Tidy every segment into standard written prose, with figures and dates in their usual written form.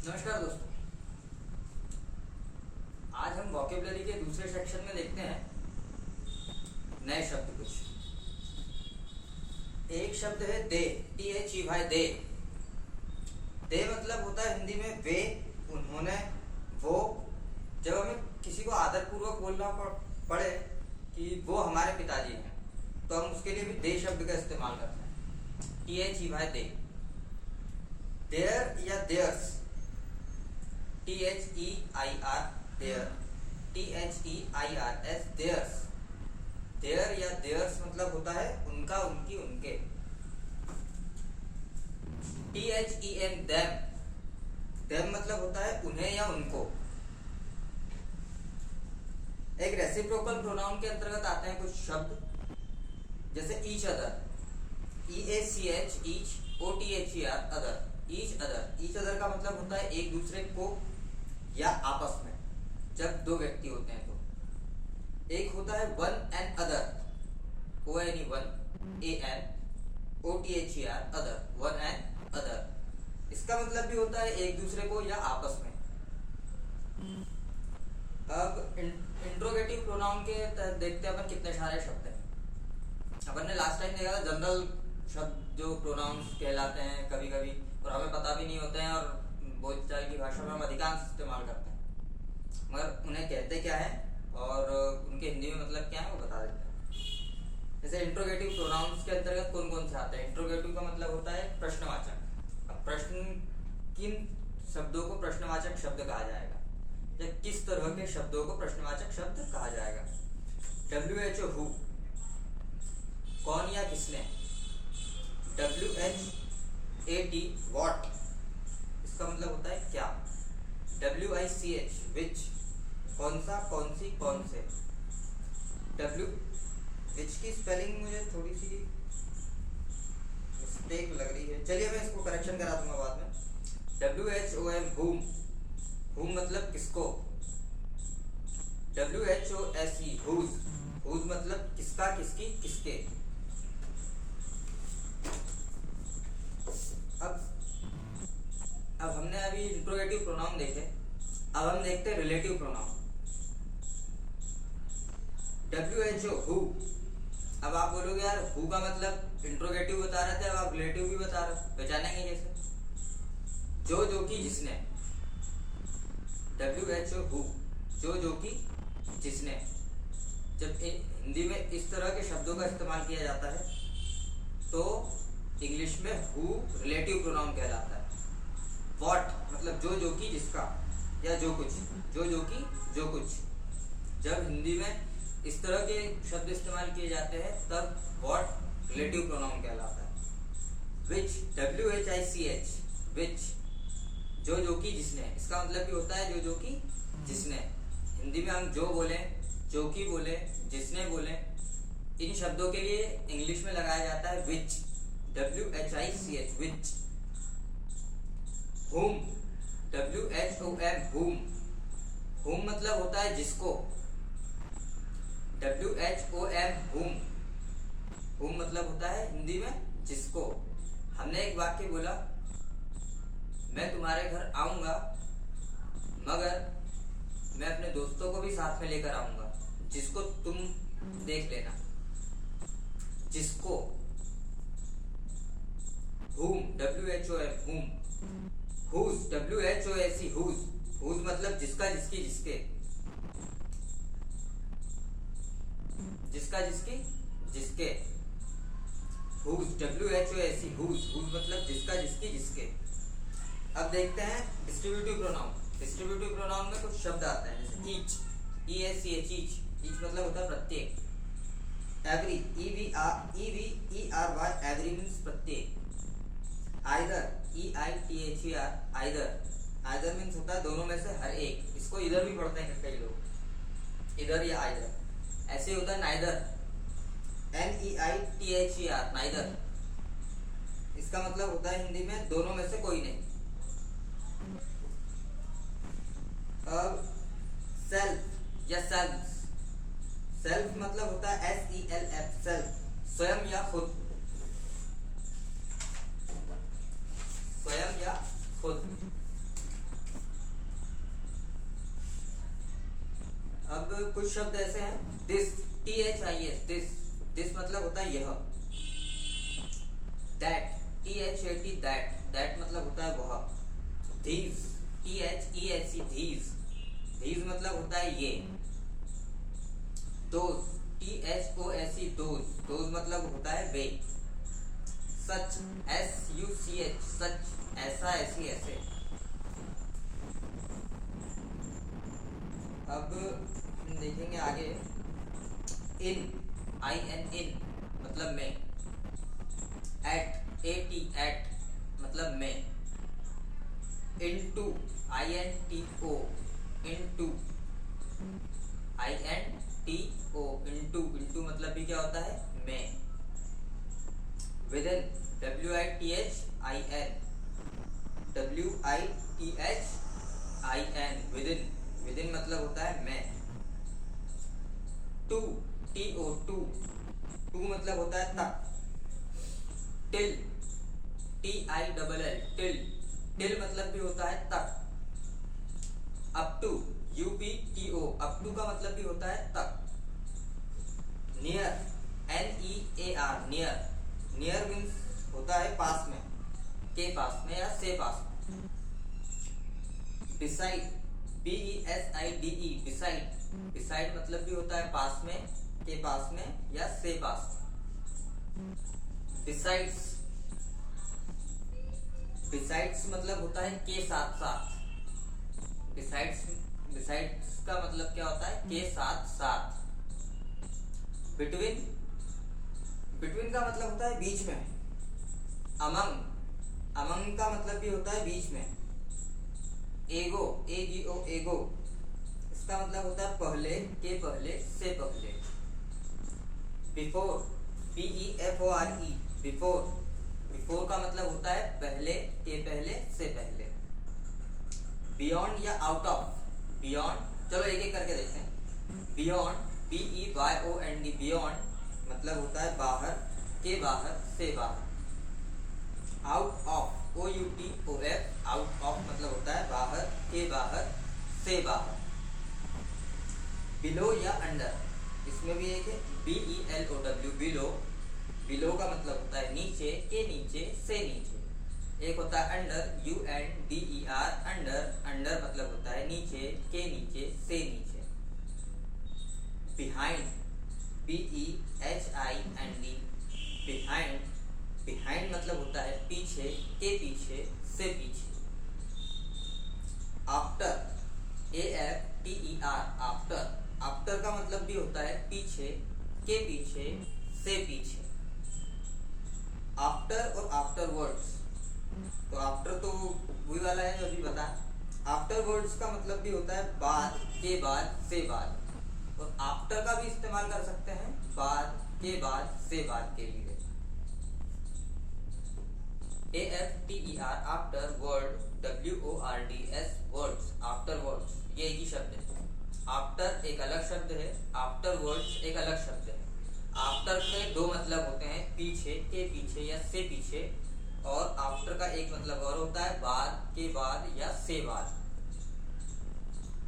नमस्कार दोस्तों, आज हम वोकेबलरी के दूसरे सेक्शन में देखते हैं नए शब्द कुछ। एक शब्द है दे, THEY, दे। दे मतलब होता है हिंदी में वे, उन्होंने, वो। जब हमें किसी को आदर पूर्वक बोलना पड़े कि वो हमारे पिताजी हैं, तो हम उसके लिए भी दे शब्द का इस्तेमाल करते हैं। THEY, they. देयर या theirs, THEIR, their, THEIRS, theirs. Their या देयर्स मतलब होता है उनका, उनकी, उनके। THEM, them. देम मतलब होता है उन्हें या उनको। एक रेसिप्रोकल प्रोनाउन के अंतर्गत आते हैं कुछ शब्द, जैसे each other, EACH, each, OTHER, other, each other. Each other का मतलब होता है एक दूसरे को या आपस में, जब दो व्यक्ति होते हैं तो। एक होता है one and other, ONE, one, AN, OTHER, other, one and other. इसका मतलब भी होता है एक दूसरे को या आपस में। अब इंट्रोगेटिव प्रोनाउन के तहत देखते हैं अपन कितने सारे शब्द हैं। अपन ने लास्ट टाइम देखा था जनरल शब्द जो प्रोनाउंस कहलाते हैं कभी कभी, और हमें पता भी नहीं होते हैं, और बोलचाल की भाषा में हम अधिकांश इस्तेमाल करते हैं, मगर उन्हें कहते क्या है और उनके हिंदी में मतलब क्या है वो बता देते हैं। जैसे इंट्रोगेटिव प्रोनाउंस के अंतर्गत कौन कौन से आते हैं। इंट्रोगेटिव का मतलब होता है प्रश्नवाचक। अब प्रश्न, किन शब्दों को प्रश्नवाचक शब्द कहा जाएगा, या किस तरह के शब्दों को प्रश्नवाचक शब्द कहा जाएगा। WHO, हु, कौन या किसने। WHAT, व्हाट, इसका मतलब होता है क्या। WICH, विच, कौन सा, कौन सी, कौन से। विच की स्पेलिंग मुझे थोड़ी सी मिस्टेक लग रही है, चलिए मैं इसको करेक्शन करा दूंगा बाद में। WHOM, whom, whom मतलब किसको। WHOSE, whose, whose मतलब किसका, किसकी, किसके। अब हमने अभी इंट्रोगेटिव प्रोनाउन देखे, अब हम देखते हैं रिलेटिव प्रोनाउन। WHO, who. अब आप बोलोगे यार हु का मतलब इंट्रोगेटिव बता रहे थे, अब आप रिलेटिव भी बता रहे, पहचानेंगे कैसे। जो कि, जिसने। WHO, हु, जो कि, जिसने। जब हिंदी में इस तरह के शब्दों का इस्तेमाल किया जाता है तो इंग्लिश में हु रिलेटिव प्रोनाउन कहलाता है। व्हाट मतलब जो कि, जिसका, या जो कुछ, जो कि, जो कुछ। जब हिंदी में इस तरह के शब्द इस्तेमाल किए जाते हैं तब व्हाट रिलेटिव प्रोनाउन कहलाता है। विच, WHICH, विच, जो कि, जिसने। इसका मतलब भी होता है जो कि, जिसने। हिंदी में हम जो बोले, जो कि बोले, जिसने बोले, इन शब्दों के लिए इंग्लिश में लगाया जाता है विच, WHICH, which. whom, WHOM, whom, whom मतलब होता है जिसको। WHOM, whom, whom मतलब होता है हिंदी में जिसको। हमने एक वाक्य बोला, मैं तुम्हारे घर आऊंगा मगर मैं अपने दोस्तों को भी साथ में लेकर आऊंगा, जिसको तुम देख लेना। जिसको। whom, WHOM, whom। whose, WHOSE, whose, whose मतलब जिसका, जिसकी, जिसके। जिसका, जिसकी, जिसके। whose, WHOSE, whose, whose मतलब जिसका, जिसकी, जिसके। अब देखते हैं डिस्ट्रीब्यूटिव प्रोनाउन। डिस्ट्रीब्यूटिव प्रोनाउन में कुछ शब्द आते हैं, जैसे ईच, EACH, ईच, ईच मतलब होता है प्रत्येक। एवरी, EVERY, एवरी मीन्स प्रत्येक। Either, EITHER, either, either means होता है दोनों में से हर एक। इसको इधर भी पढ़ते हैं कई लोग, इधर या आइदर। ऐसे होता है नाइदर, NEITHER, नाइदर। इसका मतलब होता है हिंदी में दोनों में से कोई नहीं। अब सेल्फ या सेल्फ, सेल्फ मतलब होता है SELF, सेल्फ, स्वयं या खुद। स्वयं या खुद। कुछ शब्द ऐसे हैं, दिस, THIS, दिस मतलब होता है यह। दैट, THAT, दैट मतलब होता है वह। these, THESE, these मतलब होता है ये। those, THOSE, those मतलब होता है वे। सच, SUCH, सच, ऐसा, ऐसी, ऐसे। अब हम देखेंगे आगे, इन, IN मतलब में। एट, AT मतलब में। इनटू, INTO, इनटू, इनटू मतलब भी क्या होता है, में। विदिन, WITHIN, विदिन मतलब होता है में। टू, टू मतलब होता है तक। टिल, TILL, टिल मतलब भी होता है तक। Up to, UPTO, up to का मतलब भी होता है तक। नियर, NEAR, नियर मीन्स होता है पास में, के पास में या से पास में। बिसाइड, BESIDE, बिसाइड मतलब भी होता है पास में, के पास में या से पास में। बिसाइड्स मतलब होता है के साथ साथ। बिसाइड्स का मतलब क्या होता है, के साथ साथ। बिटवीन का मतलब होता है बीच में। अमंग का मतलब भी होता है बीच में। एगो, एगो, इसका मतलब होता है पहले, के पहले, से पहले। बिफोर, BEFORE, बिफोर का मतलब होता है पहले, के पहले, से पहले। बियॉन्ड या आउट ऑफ, बियॉन्ड, चलो एक एक करके देखते हैं। बियॉन्ड, BEYOND, बियॉन्ड मतलब होता है बाहर, के बाहर, से बाहर। Out of, OUTOF, out of मतलब होता है बाहर, के बाहर, से बाहर। बिलो या अंडर, इसमें भी एक है, BELOW, बिलो का मतलब होता है नीचे, के नीचे, से नीचे। एक होता है अंडर, UNDER, अंडर मतलब होता है नीचे, के नीचे, से नीचे। बिहाइंड, BEHIND, बिहाइंड मतलब होता है पीछे, के पीछे, से पीछे। आफ्टर, AFTER, आफ्टर का मतलब भी होता है पीछे, के पीछे, से पीछे। आफ्टर और आफ्टरवर्ड्स, तो आफ्टर तो वही वाला है जो अभी बता। आफ्टरवर्ड्स का मतलब भी होता है बाद, के बाद, से बाद। और आफ्टर का भी इस्तेमाल कर सकते हैं बाद, के बाद, से बाद के लिए। AFTER, after, word, WORDS, words, afterwards, ये एक ही शब्द है। आफ्टर एक अलग शब्द है, आफ्टरवर्ड्स एक अलग शब्द है। आफ्टर के दो मतलब होते हैं, पीछे, के पीछे या से पीछे। और आफ्टर का एक मतलब और होता है बाद, के बाद या से बाद।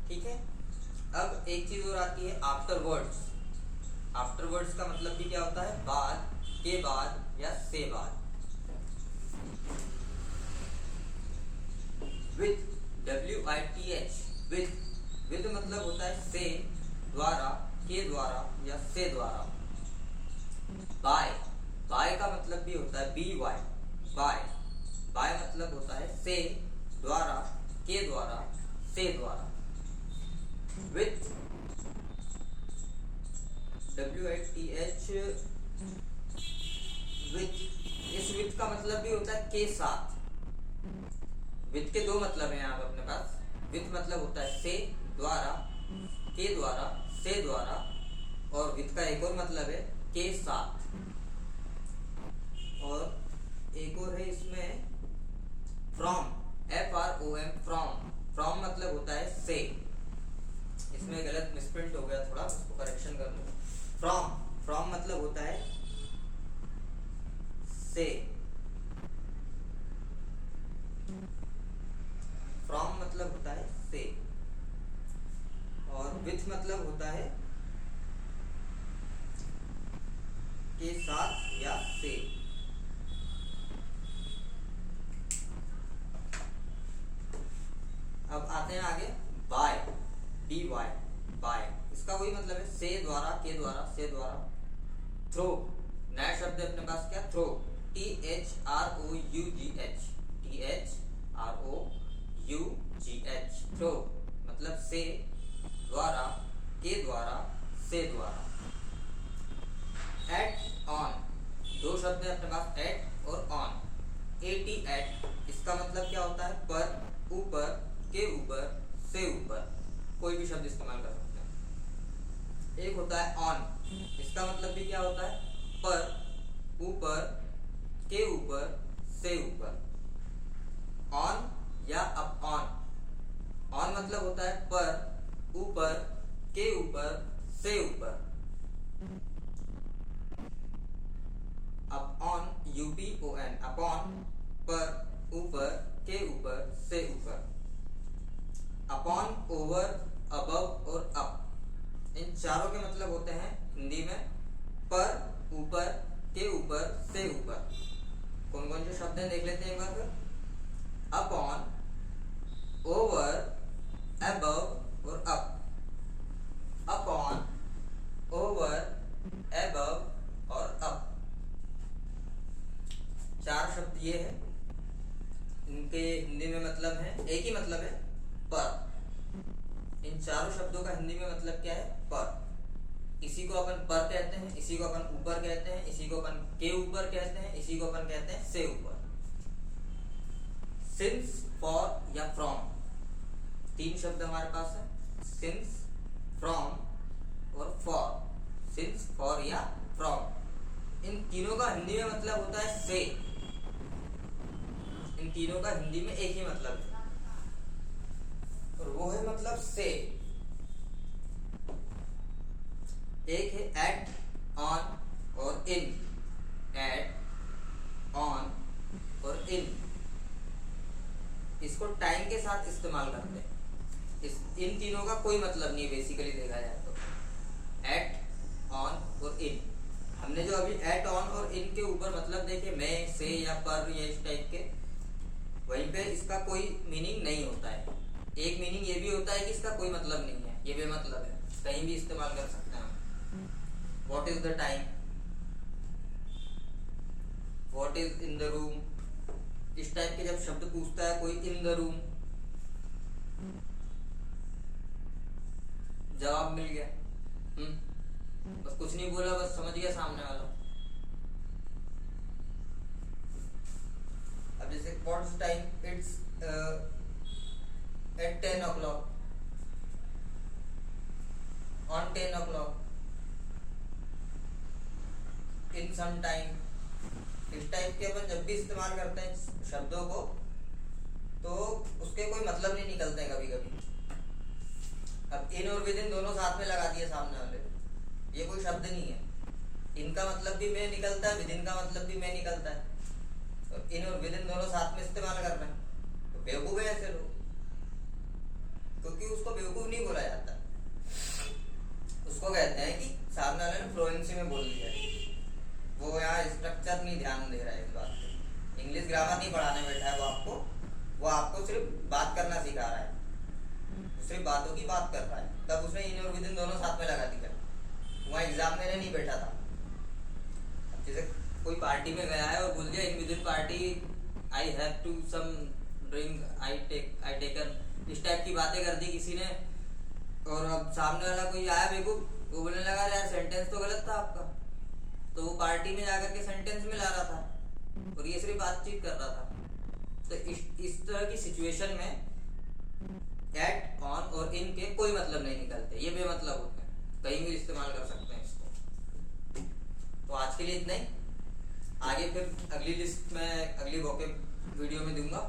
ठीक है। अब एक चीज और आती है आफ्टरवर्ड्स। आफ्टरवर्ड्स का मतलब भी क्या होता है, बाद, के बाद या से बाद। विद, WITH, विद मतलब होता है से, द्वारा, के द्वारा या से द्वारा। बाय का मतलब भी होता है BY, बाय मतलब होता है से, द्वारा, के द्वारा, से द्वारा। विथ, WITH, विथ, इस विथ का मतलब भी होता है के साथ। विथ के दो मतलब हैं यहाँ अपने पास। विथ मतलब होता है से, द्वारा, के द्वारा, से द्वारा। और विथ का एक और मतलब है के साथ। और एक और है इसमें फ्रॉम, FROM, फ्रॉम मतलब होता है से। इसमें गलत मिसप्रिंट हो गया थोड़ा, उसको करेक्शन कर लो। फ्रॉम मतलब होता है से। फ्रॉम मतलब होता है से। और विथ मतलब होता है के साथ या से। अब आते हैं आगे बाय, बी वाई, बाय, इसका वही मतलब है से द्वारा, के द्वारा, से द्वारा। थ्रो, नया शब्द है अपने पास, क्या, थ्रो, THROUGH, THROUGH, थ्रो मतलब से द्वारा, के द्वारा, से द्वारा। एट, ऑन, दो शब्द है अपने पास, एट और ऑन। AT, एट, इसका मतलब क्या होता है, पर, ऊपर, के ऊपर, से ऊपर, कोई भी शब्द इस्तेमाल कर सकते हैं। एक होता है ऑन, इसका मतलब भी क्या होता है, पर, ऊपर, के ऊपर, से ऊपर। ऑन या अप ऑन, ऑन मतलब होता है पर, ऊपर, के ऊपर, से ऊपर। अप ऑन, UPON, अपॉन, पर, ऊपर, के ऊपर, से ऊपर। अपॉन, ओवर, अबव और अप, इन चारों के मतलब होते हैं हिंदी में पर, ऊपर, के ऊपर, से ऊपर। कौन कौन से शब्द हैं देख लेते हैं एक बार फिर। अपॉन, ओवर, अबव और अप। अपॉन, ओवर, अबव और अप, चार शब्द ये है। इनके हिंदी में मतलब है, एक ही मतलब है, पर। इन चारों शब्दों का हिंदी में मतलब क्या है, पर। इसी को अपन पर कहते हैं, इसी को अपन ऊपर कहते हैं, इसी को अपन के ऊपर कहते हैं, इसी को अपन कहते हैं से ऊपर। सिंस, फॉर या फ्रॉम, तीन शब्द हमारे पास है, सिंस, फ्रॉम और फॉर। सिंस, फॉर या फ्रॉम, इन तीनों का हिंदी में मतलब होता है से। इन तीनों का हिंदी में एक ही मतलब है और वो है मतलब से। एक है एट, ऑन और इन। एट, ऑन और इन, इसको टाइम के साथ इस्तेमाल करते हैं। इन तीनों का कोई मतलब नहीं बेसिकली देखा जाए तो। एट, ऑन और इन, हमने जो अभी एट, ऑन और इन के ऊपर मतलब देखे, मैं, से या पर, या इस टाइप के, वहीं पे इसका कोई मीनिंग नहीं होता है। एक मीनिंग ये भी होता है कि इसका कोई मतलब नहीं है, ये बेमतलब है, कहीं भी इस्तेमाल कर सकते हैं हम। What is the time, what is in the room, इस टाइप के जब शब्द पूछता है कोई, इन द रूम, जवाब मिल गया। बस कुछ नहीं बोला, बस समझ गया सामने वाला। अब जैसे what's time, it's at 10 o'clock, on 10 o'clock, in some time, इस टाइप के अपन जब भी इस्तेमाल करते हैं शब्दों को तो उसके कोई मतलब नहीं निकलते हैं कभी कभी। अब इन और विद इन दोनों साथ में लगा दिए सामने वाले, ये कोई शब्द नहीं है। इनका मतलब भी में निकलता है, विद इन का मतलब भी में निकलता है, तो इन और विद इन दोनों साथ में इस्तेमाल कर रहे हैं, तो बेवकूफ है ऐसे लोग, क्योंकि उसको बेवकूफ नहीं बोला जाता, उसको कहते हैं कि सामने वाले ने फ्लुएंसी में बोल दिया है। वो यहाँ स्ट्रक्चर नहीं ध्यान दे रहा है इस बात पे, इंग्लिश ग्रामर नहीं पढ़ाने बैठा है वो आपको सिर्फ बात करना सिखा रहा है, सिर्फ बातों की बात कर रहा है। तब उसने इन और विद इन दोनों साथ में लगा दिया, वहाँ एग्जाम देने नहीं बैठा था। जैसे कोई पार्टी में गया है और बोल दिया in with in party I have to some drink, I taken, इस टाइप की बातें कर दी किसी ने, और अब सामने वाला कोई आया बेवकूफ, वो बोलने लगा यार सेंटेंस तो गलत था आपका, तो वो पार्टी में जाकर के सेंटेंस में ला रहा था और ये सिर्फ बातचीत कर रहा था। तो इस तरह की सिचुएशन में एट, ऑन और इन के कोई मतलब नहीं निकलते, ये बेमतलब होते हैं, कहीं भी इस्तेमाल कर सकते हैं इसको। तो आज के लिए इतना ही, आगे फिर अगली लिस्ट में अगली वोकैब वीडियो में दूंगा,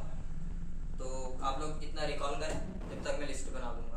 तो आप लोग इतना रिकॉल करें, जब तक मैं लिस्ट बना लूंगा।